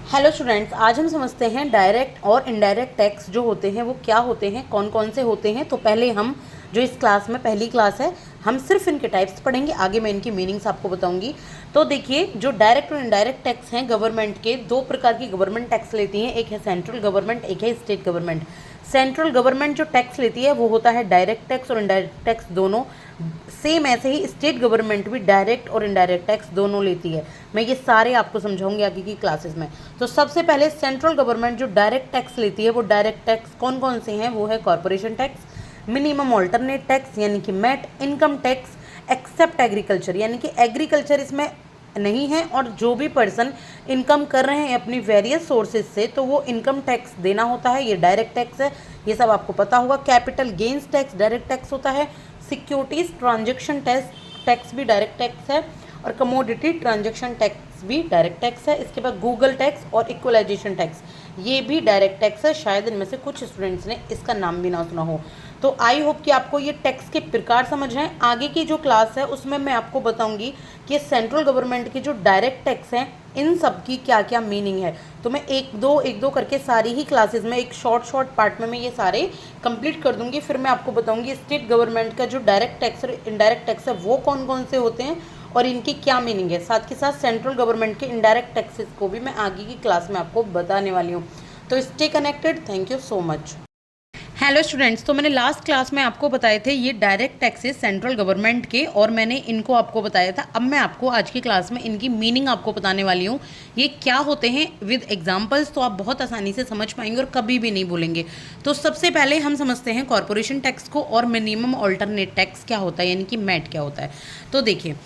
Hello students, आज हम समझते हैं डायरेक्ट और इनडायरेक्ट टैक्स जो होते हैं वो क्या होते हैं, कौन कौन से होते हैं। तो पहले हम जो इस क्लास में पहली क्लास है, हम सिर्फ इनके टाइप्स पढ़ेंगे, आगे मैं इनकी मीनिंग्स आपको बताऊंगी। तो देखिए, जो डायरेक्ट और इनडायरेक्ट टैक्स हैं गवर्नमेंट के, दो प्रकार की गवर्नमेंट टैक्स लेती हैं, एक है सेंट्रल गवर्नमेंट, एक है स्टेट गवर्नमेंट। सेंट्रल गवर्नमेंट जो टैक्स लेती है वो होता है डायरेक्ट टैक्स और इनडायरेक्ट टैक्स दोनों। सेम ऐसे ही स्टेट गवर्नमेंट भी डायरेक्ट और इनडायरेक्ट टैक्स दोनों लेती है। मैं ये सारे आपको समझाऊंगी आगे की क्लासेस में। तो सबसे पहले सेंट्रल गवर्नमेंट जो डायरेक्ट टैक्स लेती है, वो डायरेक्ट टैक्स कौन कौन से हैं? वो है corporation tax, minimum alternate tax यानी कि MAT, income tax except agriculture यानी कि एग्रीकल्चर इसमें नहीं है, और जो भी पर्सन इनकम कर रहे हैं अपनी वेरियस सोर्सेज से, तो वो इनकम टैक्स देना होता है, ये डायरेक्ट टैक्स है, ये सब आपको पता होगा। Capital gains tax direct tax होता है, सिक्योरिटीज ट्रांजेक्शन टैक्स भी डायरेक्ट टैक्स है, और कमोडिटी ट्रांजेक्शन टैक्स भी डायरेक्ट टैक्स है। इसके बाद गूगल टैक्स और इक्वलाइजेशन टैक्स, ये भी डायरेक्ट टैक्स है। शायद इनमें से कुछ स्टूडेंट्स ने इसका नाम भी ना सुना हो। तो आई होप कि आपको ये टैक्स के प्रकार समझ हैं। आगे की जो क्लास है उसमें मैं आपको बताऊंगी कि सेंट्रल गवर्नमेंट की जो डायरेक्ट टैक्स हैं, इन सब की क्या क्या मीनिंग है। तो मैं एक दो करके सारी ही क्लासेस में एक शॉर्ट पार्ट में मैं ये सारे कंप्लीट कर दूंगी। फिर मैं आपको बताऊंगी स्टेट गवर्नमेंट का जो डायरेक्ट टैक्स और इनडायरेक्ट टैक्स है वो कौन कौन से होते हैं और इनकी क्या मीनिंग है। साथ के साथ सेंट्रल गवर्नमेंट के इनडायरेक्ट टैक्सेस को भी मैं आगे की क्लास में आपको बताने वाली हूँ। तो stay connected. Thank you so much. Hello students, तो मैंने लास्ट क्लास में आपको बताए थे ये डायरेक्ट टैक्सेस सेंट्रल गवर्नमेंट के, और मैंने इनको आपको बताया था। अब मैं आपको आज की क्लास में इनकी मीनिंग आपको बताने वाली हूँ, ये क्या होते हैं विद एग्जांपल्स, तो आप बहुत आसानी से समझ पाएंगे और कभी भी नहीं भूलेंगे। तो सबसे पहले हम समझते हैं कॉर्पोरेशन टैक्स को और मिनिमम ऑल्टरनेट टैक्स क्या होता है, यानी कि मैट क्या होता है। तो देखिए,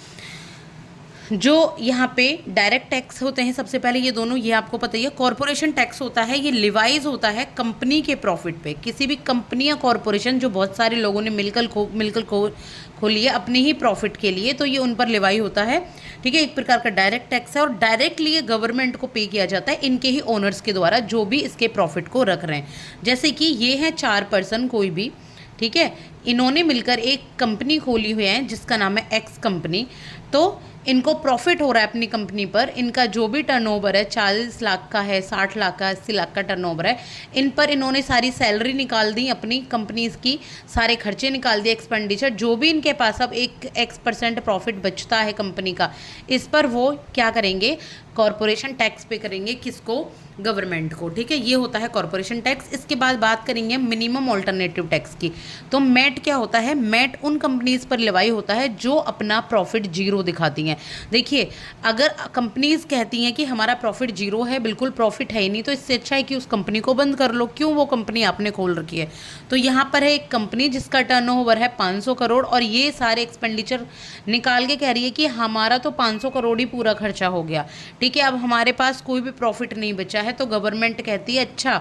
जो यहाँ पे डायरेक्ट टैक्स होते हैं, सबसे पहले ये दोनों, ये आपको पता ही है। कॉर्पोरेशन टैक्स होता है, ये लिवाइज होता है कंपनी के प्रॉफिट पे। किसी भी कंपनी या कॉर्पोरेशन जो बहुत सारे लोगों ने मिलकर खोली है अपने ही प्रॉफिट के लिए, तो ये उन पर लिवाई होता है। ठीक है, एक प्रकार का डायरेक्ट टैक्स है, और डायरेक्टली ये गवर्नमेंट को पे किया जाता है इनके ही ओनर्स के द्वारा जो भी इसके प्रॉफिट को रख रहे हैं। जैसे कि ये हैं 4 पर्सन कोई भी, ठीक है, इन्होंने मिलकर एक कंपनी खोली हुई है जिसका नाम है एक्स कंपनी। तो इनको प्रॉफिट हो रहा है अपनी कंपनी पर, इनका जो भी टर्नओवर है 40 लाख का है, 60 लाख का, 80 लाख का टर्नओवर है, इन पर इन्होंने सारी सैलरी निकाल दी अपनी कंपनीज की, सारे खर्चे निकाल दिए, एक्सपेंडिचर जो भी इनके पास अब एक X% प्रॉफिट बचता है कंपनी का, इस पर वो क्या करेंगे, कॉर्पोरेशन टैक्स पे करेंगे। किसको? गवर्नमेंट को। ठीक है, ये होता है कॉर्पोरेशन टैक्स। इसके बाद बात करेंगे मिनिमम ऑल्टरनेटिव टैक्स की। तो मैट क्या होता है? मैट उन कंपनीज पर लिवाई होता है जो अपना प्रॉफिट जीरो दिखाती हैं। देखिए, अगर कंपनीज कहती हैं कि हमारा प्रॉफिट जीरो है, बिल्कुल प्रॉफिट है ही नहीं, तो इससे अच्छा है कि उस कंपनी को बंद कर लो। क्यों? वो कंपनी आपने खोल रखी है। तो यहाँ पर है एक कंपनी जिसका टर्नओवर है 500 करोड़, और ये सारे एक्सपेंडिचर निकाल के कह रही है कि हमारा तो 500 करोड़ ही पूरा खर्चा हो गया। ठीक है, अब हमारे पास कोई भी प्रॉफिट नहीं बचा है। तो गवर्नमेंट कहती है अच्छा,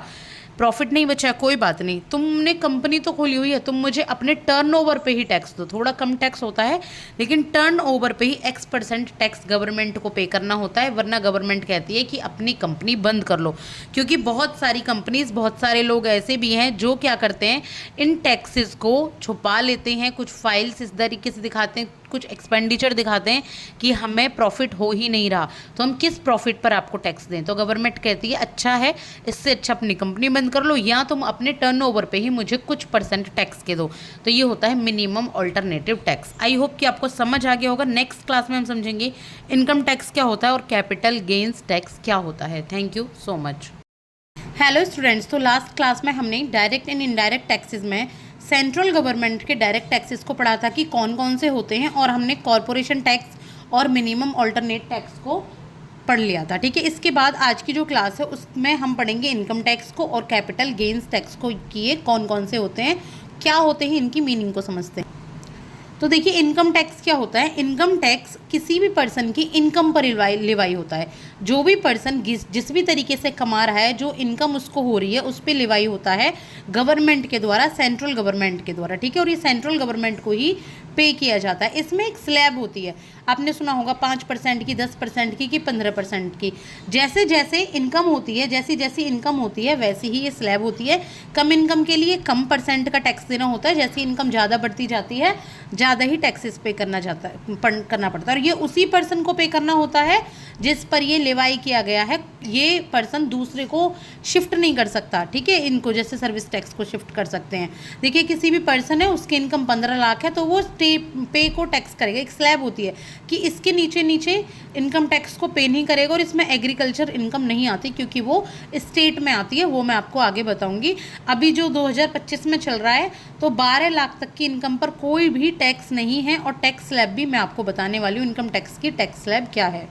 प्रॉफिट नहीं बचा, कोई बात नहीं, तुमने कंपनी तो खोली हुई है, तुम मुझे अपने टर्नओवर पे ही टैक्स दो। थोड़ा कम टैक्स होता है, लेकिन टर्नओवर पे ही X% टैक्स गवर्नमेंट को पे करना होता है, वरना गवर्नमेंट कहती है कि अपनी कंपनी बंद कर लो। क्योंकि बहुत सारी कंपनीज, बहुत सारे लोग ऐसे भी हैं जो क्या करते हैं, इन टैक्सेस को छुपा लेते हैं, कुछ फाइल्स इस तरीके से दिखाते हैं, कुछ एक्सपेंडिचर दिखाते हैं कि हमें प्रॉफिट हो ही नहीं रहा, तो हम किस प्रॉफिट पर आपको टैक्स दें। तो गवर्नमेंट कहती है अच्छा है, इससे अच्छा अपनी कंपनी बंद कर लो, या तुम अपने टर्नओवर पे ही मुझे कुछ % टैक्स के दो। तो ये होता है minimum alternative tax. I hope कि आपको समझ आ गया होगा। नेक्स्ट क्लास में हम समझेंगे इनकम टैक्स क्या होता है और कैपिटल गेन्स टैक्स क्या होता है। Thank you so much. Hello students, तो लास्ट क्लास में हमने डायरेक्ट एंड इनडायरेक्ट टैक्सेस में सेंट्रल गवर्नमेंट के डायरेक्ट टैक्सेस को पढ़ा था कि कौन कौन से होते हैं, और हमने कॉर्पोरेशन टैक्स और मिनिमम ऑल्टरनेट टैक्स को पढ़ लिया था। ठीक है, इसके बाद आज की जो क्लास है उसमें हम पढ़ेंगे इनकम टैक्स को और कैपिटल गेन्स टैक्स को, किए कौन कौन से होते हैं, क्या होते हैं, इनकी मीनिंग को समझते हैं। तो देखिए, इनकम टैक्स क्या होता है? इनकम टैक्स किसी भी पर्सन की इनकम पर लिवाई होता है। जो भी पर्सन जिस भी तरीके से कमा रहा है, जो इनकम उसको हो रही है, उस पर लिवाई होता है गवर्नमेंट के द्वारा, सेंट्रल गवर्नमेंट के द्वारा। ठीक है, और ये सेंट्रल गवर्नमेंट को ही पे किया जाता है। इसमें एक स्लैब होती है। आपने सुना होगा 5% की, 10% की, कि 15% की। जैसे जैसे इनकम होती है, जैसी जैसी इनकम होती है वैसी ही ये स्लैब होती है। कम इनकम के लिए कम परसेंट का टैक्स देना होता है, जैसी इनकम ज़्यादा बढ़ती जाती है ज़्यादा ही टैक्सेस पे करना पड़ता है। और ये उसी पर्सन को पे करना होता है जिस पर ये लेवाई किया गया है। ये पर्सन दूसरे को शिफ्ट नहीं कर सकता, ठीक है। इनको जैसे सर्विस टैक्स को शिफ्ट कर सकते हैं। देखिए किसी भी पर्सन है, उसकी इनकम 15 लाख है, तो वो पे को टैक्स करेगा। एक स्लैब होती है कि इसके नीचे नीचे इनकम टैक्स को पे नहीं करेगा। और इसमें एग्रीकल्चर इनकम नहीं आती क्योंकि वो स्टेट में आती है, वो मैं आपको आगे बताऊंगी। अभी जो 2025 में चल रहा है तो 12 लाख तक की इनकम पर कोई भी टैक्स नहीं है। और टैक्स स्लैब भी मैं आपको बताने वाली हूँ इनकम टैक्स की टैक्स स्लैब क्या है।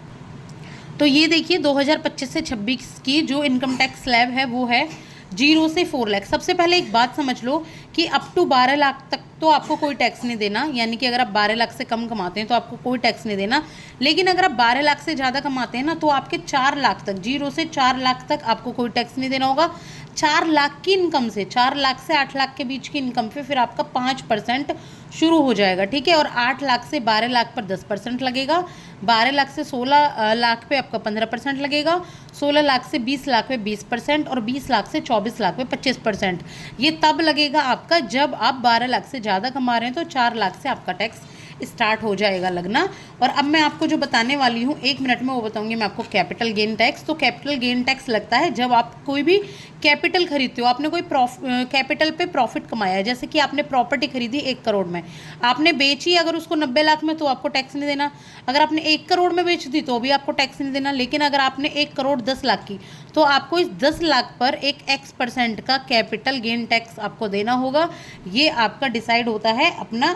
तो ये देखिए 2025 से 26 की जो इनकम टैक्स स्लैब है वो है 0 से 4 लाख। सबसे पहले एक बात समझ लो कि अप टू 12 लाख तक तो आपको कोई टैक्स नहीं देना, यानी कि अगर आप 12 लाख से कम कमाते हैं तो आपको कोई टैक्स नहीं देना। लेकिन अगर आप 12 लाख से ज़्यादा कमाते हैं ना, तो आपके 4 लाख तक, 0 से 4 लाख तक आपको कोई टैक्स नहीं देना होगा। 4 लाख की इनकम से, 4 लाख से 8 लाख के बीच की इनकम पे फिर आपका 5% शुरू हो जाएगा, ठीक है। और 8 लाख से 12 लाख पर 10% लगेगा, 12 लाख से 16 लाख पे आपका 15% लगेगा, 16 लाख से 20 लाख पे 20% और 20 लाख से 24 लाख पे 25%। ये तब लगेगा आपका जब आप 12 लाख से ज़्यादा कमा रहे हैं, तो 4 लाख से आपका टैक्स स्टार्ट हो जाएगा लगना। और अब मैं आपको जो बताने वाली हूँ 1 मिनट में वो बताऊंगी मैं आपको कैपिटल गेन टैक्स। तो कैपिटल गेन टैक्स लगता है जब आप कोई भी कैपिटल खरीदते हो, आपने कोई कैपिटल पे प्रॉफिट कमाया है। जैसे कि आपने प्रॉपर्टी खरीदी 1 करोड़ में, आपने बेची अगर उसको 90 लाख में, तो आपको टैक्स नहीं देना। अगर आपने 1 करोड़ में बेच दी तो भी आपको टैक्स नहीं देना। लेकिन अगर आपने 1 करोड़ 10 लाख की, तो आपको इस 10 लाख पर एक X% का कैपिटल गेन टैक्स आपको देना होगा। ये आपका डिसाइड होता है अपना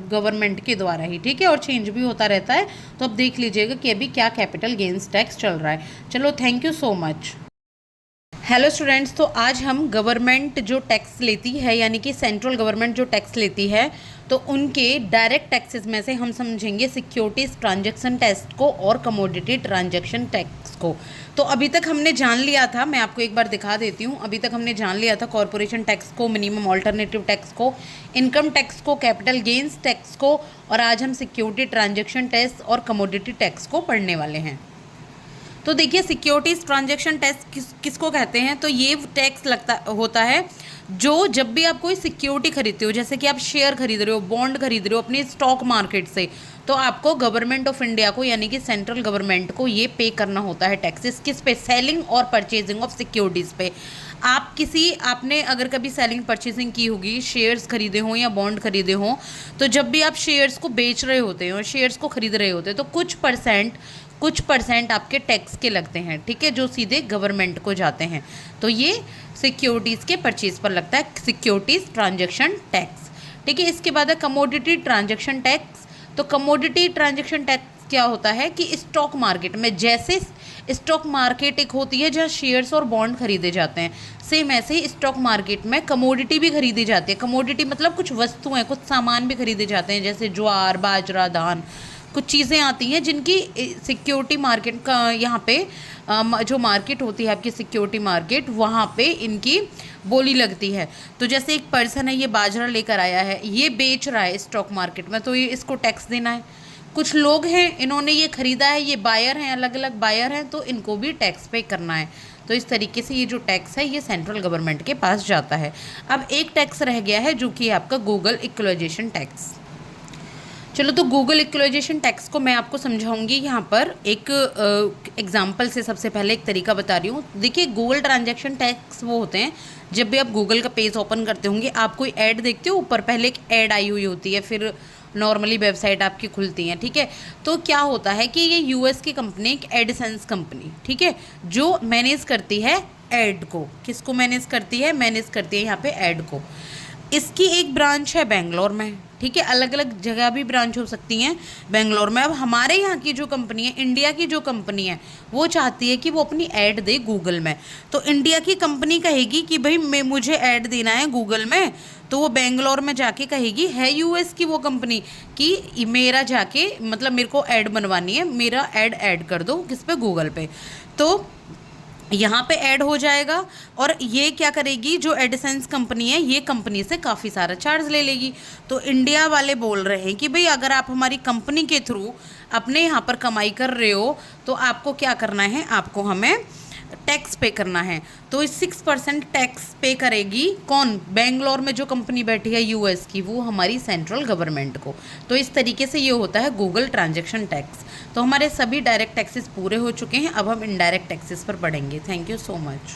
गवर्नमेंट के द्वारा ही, ठीक है। और चेंज भी होता रहता है, तो अब देख लीजिएगा कि अभी क्या कैपिटल गेन्स टैक्स चल रहा है। चलो, thank you so much. Hello students, तो आज हम गवर्नमेंट जो टैक्स लेती है, यानी कि सेंट्रल गवर्नमेंट जो टैक्स लेती है, तो उनके डायरेक्ट टैक्सेस में से हम समझेंगे सिक्योरिटीज ट्रांजैक्शन टैक्स को और कमोडिटी ट्रांजैक्शन टैक्स को। तो अभी तक हमने जान लिया था, मैं आपको एक बार दिखा देती हूँ। अभी तक हमने जान लिया था कॉरपोरेशन टैक्स को, मिनिमम ऑल्टरनेटिव टैक्स को, इनकम टैक्स को, कैपिटल गेन्स टैक्स को, और आज हम सिक्योरिटी ट्रांजैक्शन टैक्स और कमोडिटी टैक्स को पढ़ने वाले हैं। तो देखिए सिक्योरिटीज ट्रांजैक्शन टैक्स किसको कहते हैं। तो ये टैक्स होता है जो जब भी आप कोई सिक्योरिटी खरीदते हो, जैसे कि आप शेयर खरीद रहे हो, बॉन्ड खरीद रहे हो अपनी स्टॉक मार्केट से, तो आपको गवर्नमेंट ऑफ इंडिया को, यानी कि सेंट्रल गवर्नमेंट को ये पे करना होता है टैक्सेस। किस पे? सेलिंग और परचेजिंग ऑफ सिक्योरिटीज़ पे। आपने अगर कभी सेलिंग परचेजिंग की होगी, शेयर्स खरीदे हों या बॉन्ड खरीदे हों, तो जब भी आप शेयर्स को बेच रहे होते हैं और शेयर्स को खरीद रहे होते हैं, तो कुछ परसेंट आपके टैक्स के लगते हैं, ठीक है, जो सीधे गवर्नमेंट को जाते हैं। तो ये सिक्योरिटीज़ के परचेज पर लगता है, सिक्योरिटीज़ ट्रांजैक्शन टैक्स, ठीक है। इसके बाद है कमोडिटी ट्रांजैक्शन टैक्स। तो कमोडिटी ट्रांजैक्शन टैक्स क्या होता है कि स्टॉक मार्केट में, जैसे स्टॉक मार्केट एक होती है जहाँ शेयर्स और बॉन्ड खरीदे जाते हैं, सेम ऐसे ही स्टॉक मार्केट में कमोडिटी भी खरीदी जाती है। कमोडिटी मतलब कुछ वस्तुएं, कुछ सामान भी खरीदे जाते हैं, जैसे ज्वार, बाजरा, धान, कुछ चीज़ें आती हैं जिनकी सिक्योरिटी मार्केट का, यहाँ पे जो मार्केट होती है आपकी सिक्योरिटी मार्केट, वहाँ पे इनकी बोली लगती है। तो जैसे एक पर्सन है, ये बाजरा लेकर आया है, ये बेच रहा है स्टॉक मार्केट में, तो ये इसको टैक्स देना है। कुछ लोग हैं, इन्होंने ये ख़रीदा है, ये बायर हैं, अलग अलग बायर हैं, तो इनको भी टैक्स पे करना है। तो इस तरीके से ये जो टैक्स है ये सेंट्रल गवर्नमेंट के पास जाता है। अब एक टैक्स रह गया है जो कि आपका गूगल इक्वलाइजेशन टैक्स। चलो, तो गूगल इक्वलाइजेशन टैक्स को मैं आपको समझाऊंगी यहाँ पर एक एग्जांपल से। सबसे पहले एक तरीका बता रही हूँ। देखिए, गूगल ट्रांजैक्शन टैक्स वो होते हैं जब भी आप गूगल का पेज ओपन करते होंगे, आप कोई ऐड देखते हो, ऊपर पहले एक ऐड आई हुई होती है, फिर नॉर्मली वेबसाइट आपकी खुलती हैं, ठीक है। तो क्या होता है कि ये यूएस की कंपनी, एक एडसेंस कंपनी, ठीक है, जो मैनेज करती है ऐड को। किसको मैनेज करती है? मैनेज करती है यहाँ पे ऐड को। इसकी एक ब्रांच है बेंगलोर में, ठीक है, अलग अलग जगह भी ब्रांच हो सकती हैं बेंगलोर में। अब हमारे यहाँ की जो कंपनी है, इंडिया की जो कंपनी है, वो चाहती है कि वो अपनी ऐड दे गूगल में। तो इंडिया की कंपनी कहेगी कि भाई मुझे ऐड देना है गूगल में, तो वो बेंगलोर में जाके कहेगी, है यूएस की वो कंपनी, कि मेरा जाके मतलब मेरे को ऐड बनवानी है, मेरा ऐड कर दो किस पे? गूगल पे। तो यहाँ पे ऐड हो जाएगा और ये क्या करेगी, जो एडिसेंस कंपनी है ये कंपनी से काफ़ी सारा चार्ज ले लेगी। तो इंडिया वाले बोल रहे हैं कि भाई अगर आप हमारी कंपनी के थ्रू अपने यहाँ पर कमाई कर रहे हो तो आपको क्या करना है, आपको हमें टैक्स पे करना है। तो इस 6% टैक्स पे करेगी कौन, बेंगलोर में जो कंपनी बैठी है यूएस की, वो हमारी सेंट्रल गवर्नमेंट को। तो इस तरीके से ये होता है गूगल ट्रांजैक्शन टैक्स। तो हमारे सभी डायरेक्ट टैक्सेस पूरे हो चुके हैं, अब हम इनडायरेक्ट टैक्सेस पर पढ़ेंगे। Thank you so much.